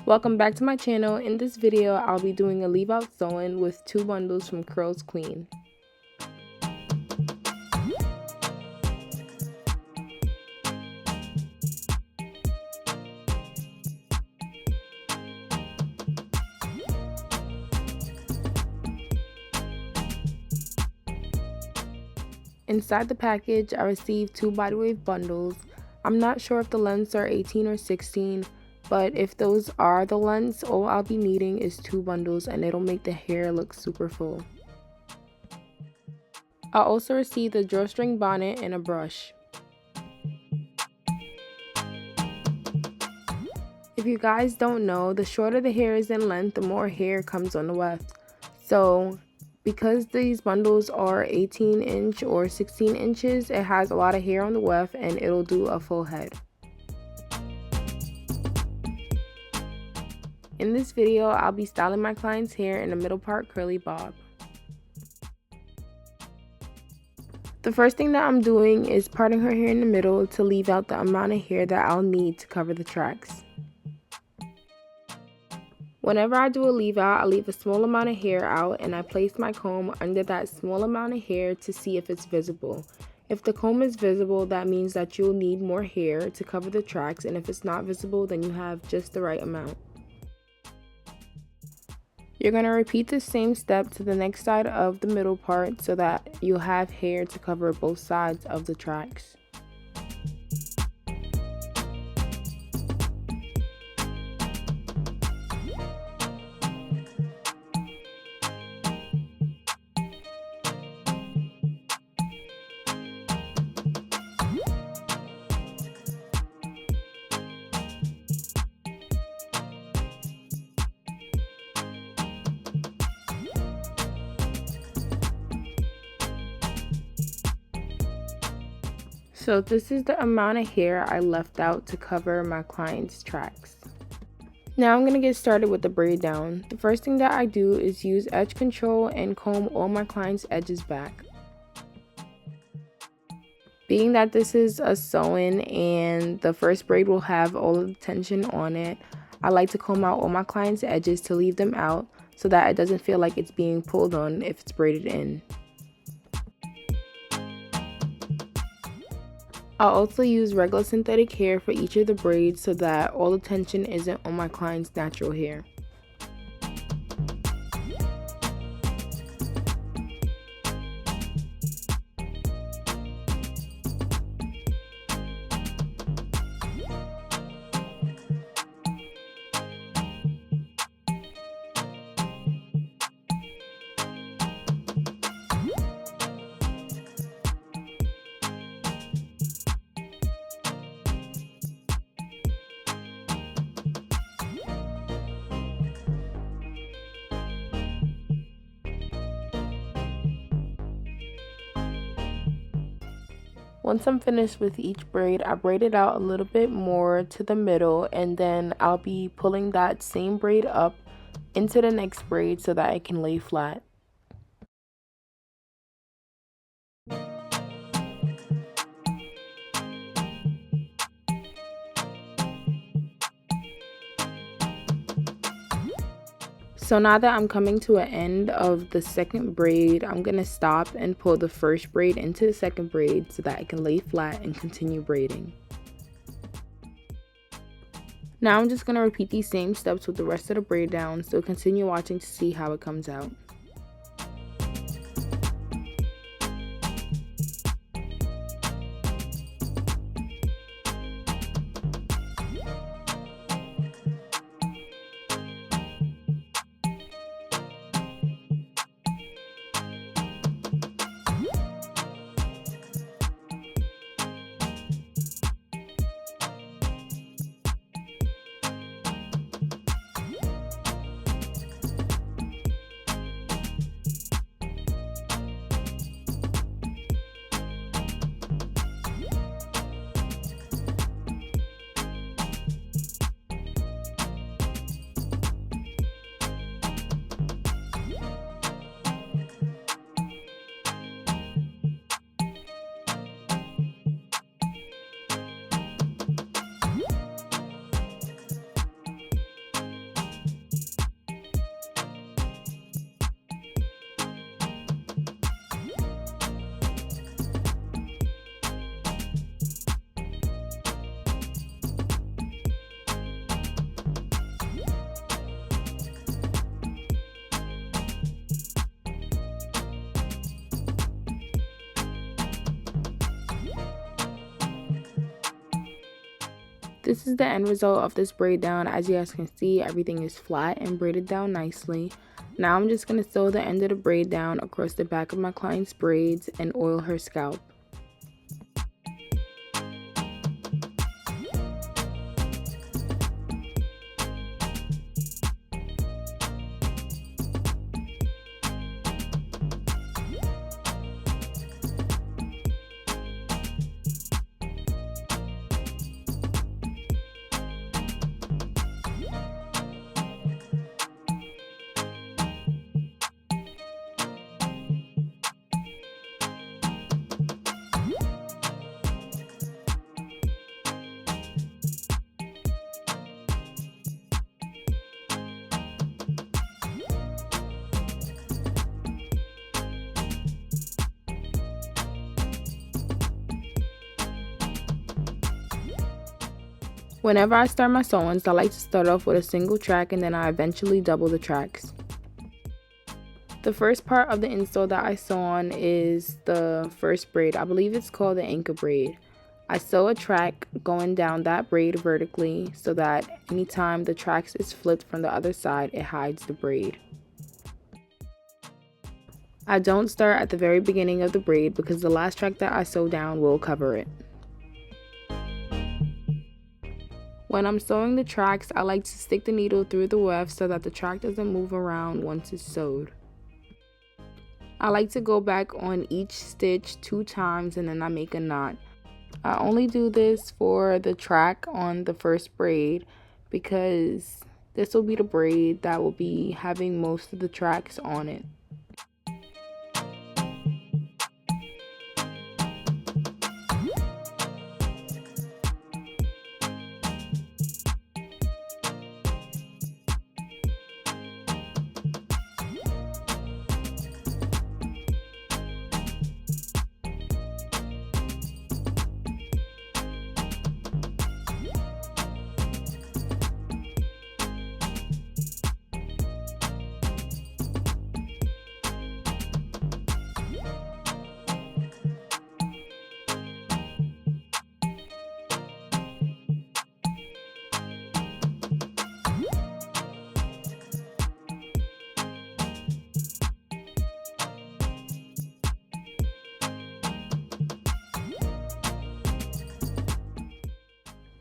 Welcome back to my channel. In this video, I'll be doing a leave out sewing with 2 bundles from Curlsqueen. Inside the package, I received 2 bodywave bundles. I'm not sure if the lengths are 18 or 16, but if those are the lengths, all I'll be needing is 2 bundles and it'll make the hair look super full. I also received a drawstring bonnet and a brush. If you guys don't know, the shorter the hair is in length, the more hair comes on the weft. So because these bundles are 18 inch or 16 inches, it has a lot of hair on the weft and it'll do a full head. In this video, I'll be styling my client's hair in the middle part curly bob. The first thing that I'm doing is parting her hair in the middle to leave out the amount of hair that I'll need to cover the tracks. Whenever I do a leave out, I leave a small amount of hair out and I place my comb under that small amount of hair to see if it's visible. If the comb is visible, that means that you'll need more hair to cover the tracks, and if it's not visible, then you have just the right amount. You're going to repeat the same step to the next side of the middle part so that you'll have hair to cover both sides of the tracks. So this is the amount of hair I left out to cover my client's tracks. Now I'm going to get started with the braid down. The first thing that I do is use edge control and comb all my client's edges back. Being that this is a sew-in and the first braid will have all of the tension on it, I like to comb out all my client's edges to leave them out so that it doesn't feel like it's being pulled on if it's braided in. I'll also use regular synthetic hair for each of the braids so that all the tension isn't on my client's natural hair. Once I'm finished with each braid, I braid it out a little bit more to the middle, and then I'll be pulling that same braid up into the next braid so that it can lay flat. So now that I'm coming to an end of the second braid, I'm going to stop and pull the first braid into the second braid so that it can lay flat and continue braiding. Now I'm just going to repeat these same steps with the rest of the braid down, so continue watching to see how it comes out. This is the end result of this braid down. As you guys can see, everything is flat and braided down nicely. Now I'm just going to sew the end of the braid down across the back of my client's braids and oil her scalp. Whenever I start my sewings, I like to start off with a single track and then I eventually double the tracks. The first part of the install that I sew on is the first braid. I believe it's called the anchor braid. I sew a track going down that braid vertically so that anytime the track is flipped from the other side, it hides the braid. I don't start at the very beginning of the braid because the last track that I sew down will cover it. When I'm sewing the tracks, I like to stick the needle through the weft so that the track doesn't move around once it's sewed. I like to go back on each stitch 2 times and then I make a knot. I only do this for the track on the first braid because this will be the braid that will be having most of the tracks on it.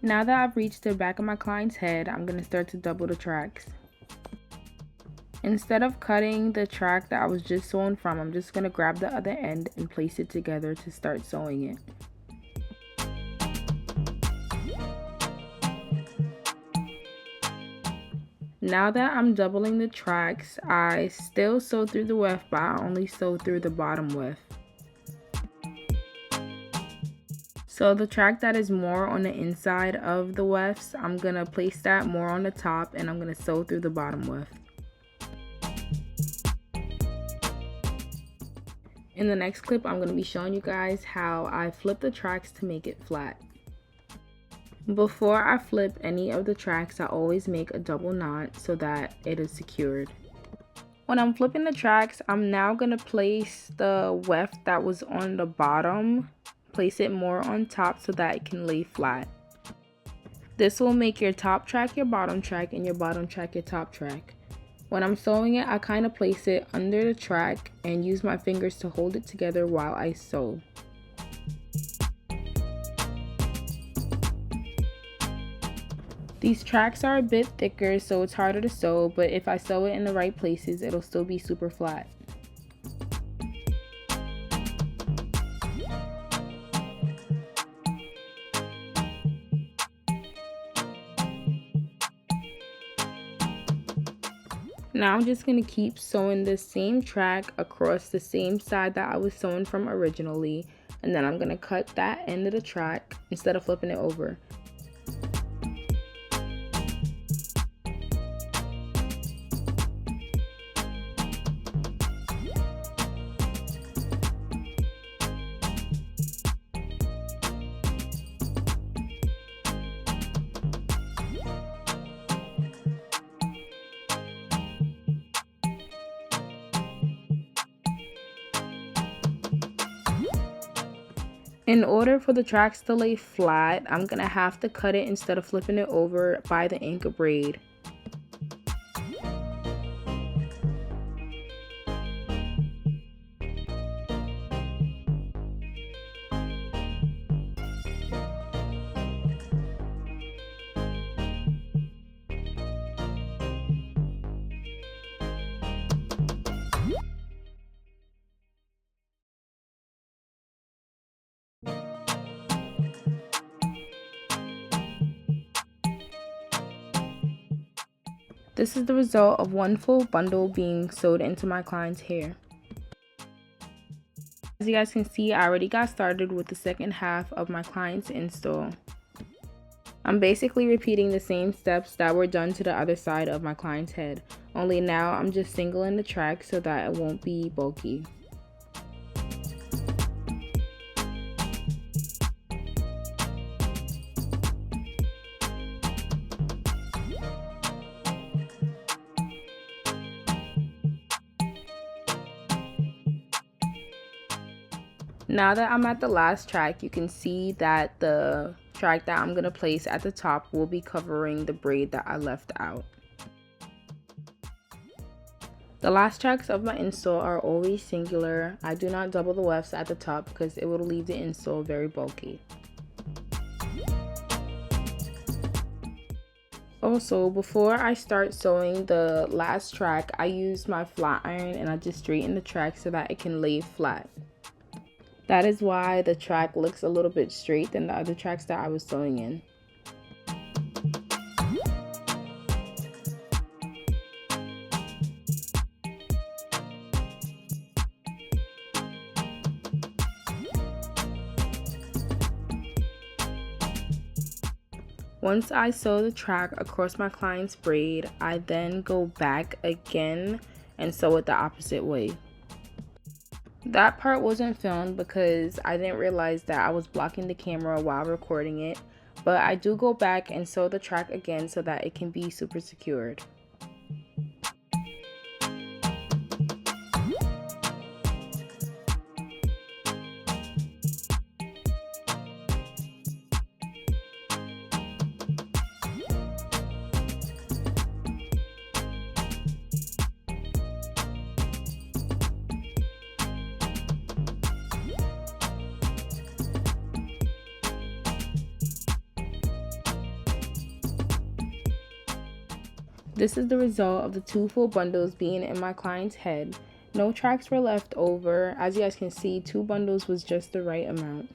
Now that I've reached the back of my client's head, I'm going to start to double the tracks. Instead of cutting the track that I was just sewing from, I'm just going to grab the other end and place it together to start sewing it. Now that I'm doubling the tracks, I still sew through the weft, but I only sew through the bottom weft. So the track that is more on the inside of the wefts, I'm going to place that more on the top and I'm going to sew through the bottom weft. In the next clip, I'm going to be showing you guys how I flip the tracks to make it flat. Before I flip any of the tracks, I always make a double knot so that it is secured. When I'm flipping the tracks, I'm now going to place the weft that was on the bottom, place it more on top so that it can lay flat. This will make your top track your bottom track and your bottom track your top track. When I'm sewing it, I kind of place it under the track and use my fingers to hold it together while I sew. These tracks are a bit thicker, so it's harder to sew, but if I sew it in the right places, it'll still be super flat. Now I'm just going to keep sewing the same track across the same side that I was sewing from originally, and then I'm going to cut that end of the track instead of flipping it over. In order for the tracks to lay flat, I'm going to have to cut it instead of flipping it over by the anchor braid. This is the result of one full bundle being sewed into my client's hair. As you guys can see, I already got started with the second half of my client's install. I'm basically repeating the same steps that were done to the other side of my client's head, only now I'm just singling the track so that it won't be bulky. Now that I'm at the last track, you can see that the track that I'm going to place at the top will be covering the braid that I left out. The last tracks of my install are always singular. I do not double the wefts at the top because it will leave the install very bulky. Also, before I start sewing the last track, I use my flat iron and I just straighten the track so that it can lay flat. That is why the track looks a little bit straight than the other tracks that I was sewing in. Once I sew the track across my client's braid, I then go back again and sew it the opposite way. That part wasn't filmed because I didn't realize that I was blocking the camera while recording it, but I do go back and sew the track again so that it can be super secured. This is the result of the 2 full bundles being in my client's head. No tracks were left over. As you guys can see, 2 bundles was just the right amount.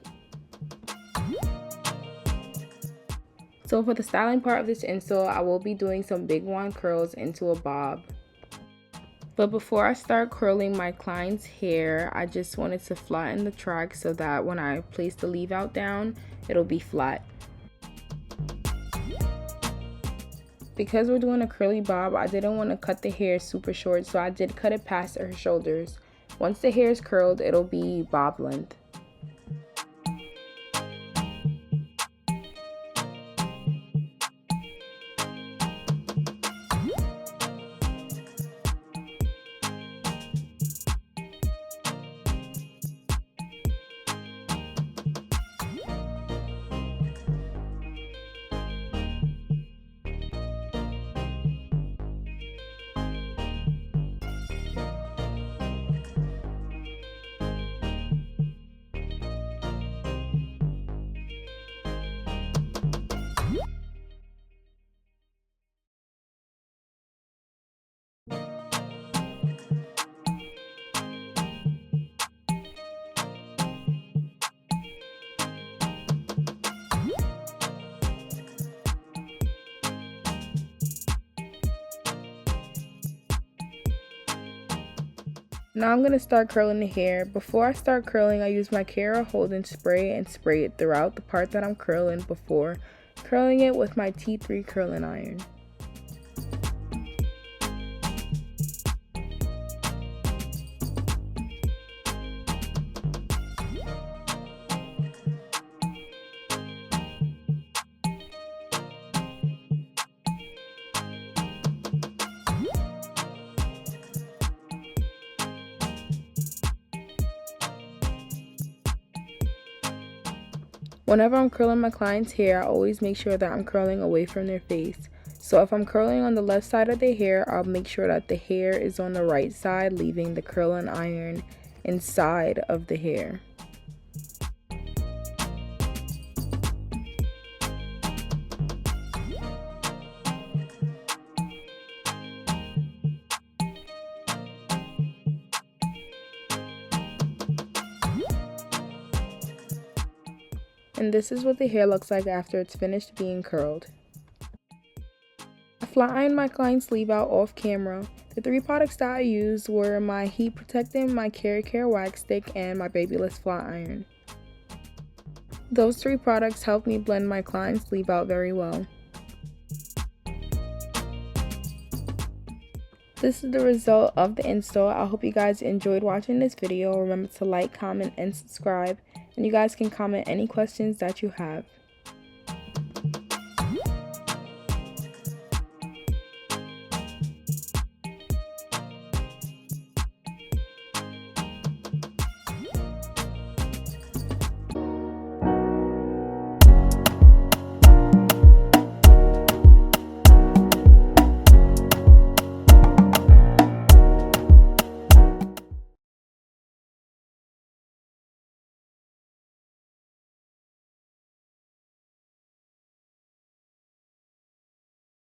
So for the styling part of this install, I will be doing some big wand curls into a bob. But before I start curling my client's hair, I just wanted to flatten the track so that when I place the leave out down, it'll be flat. Because we're doing a curly bob, I didn't want to cut the hair super short, so I did cut it past her shoulders. Once the hair is curled, it'll be bob length. Now I'm going to start curling the hair. Before I start curling, I use my Kara Holden spray and spray it throughout the part that I'm curling before curling it with my T3 curling iron. Whenever I'm curling my client's hair, I always make sure that I'm curling away from their face. So if I'm curling on the left side of the hair, I'll make sure that the hair is on the right side, leaving the curling iron inside of the hair. And this is what the hair looks like after it's finished being curled. I flat ironed my client's sleeve out off camera. The 3 products that I used were my heat protectant, my Care wax stick, and my babyless flat iron. Those 3 products helped me blend my client's sleeve out very well. This is the result of the install. I hope you guys enjoyed watching this video. Remember to like, comment, and subscribe. And you guys can comment any questions that you have.